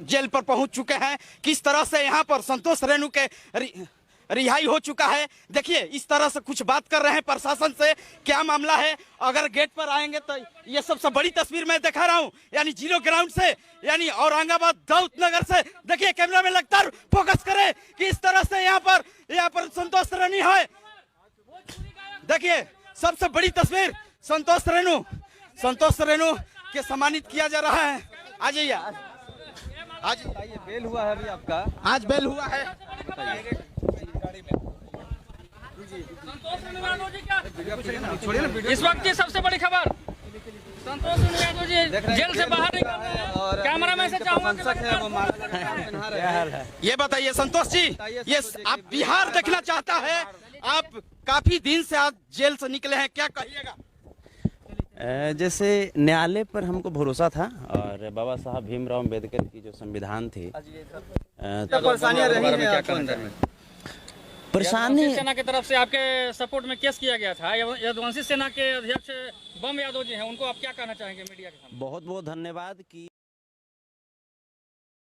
Jail पर पहुंच चुके हैं। किस तरह से यहाँ पर संतोष रेणु के रिहाई हो चुका है। देखिए इस तरह से कुछ बात कर रहे हैं प्रशासन से, क्या मामला है। अगर गेट पर आएंगे तो ये सबसे बड़ी तस्वीर मैं दिखा रहा हूँ, यानी जीरो ग्राउंड से, यानी औरंगाबाद दाऊद नगर से। देखिए कैमरा में लगातार फोकस करे कि इस तरह से यहाँ पर संतोष रेणु है। देखिए सबसे बड़ी तस्वीर संतोष रेणु के सम्मानित किया जा रहा है। आ जाइए, आज बेल हुआ है अभी आपका? आज बेल हुआ है। इस वक्त की सबसे बड़ी खबर, संतोष रेणु यादव जी जेल से बाहर निकल रहे हैं। कैमरा मैन से चाहूंगा ये बताइए संतोष जी, ये आप बिहार देखना चाहता है, आप काफी दिन से आज जेल से निकले हैं, क्या कहिएगा? जैसे न्यायालय पर हमको भरोसा था और बाबा साहब भीमराव अम्बेडकर की जो संविधान थी, परेशानियां रही हैं आपको अंदर में? परेशानी सेना की तरफ से आपके सपोर्ट में केस किया गया था। यदुवंशी सेना के अध्यक्ष बम यादव जी हैं, उनको आप क्या कहना चाहेंगे मीडिया के सामने? बहुत बहुत धन्यवाद कि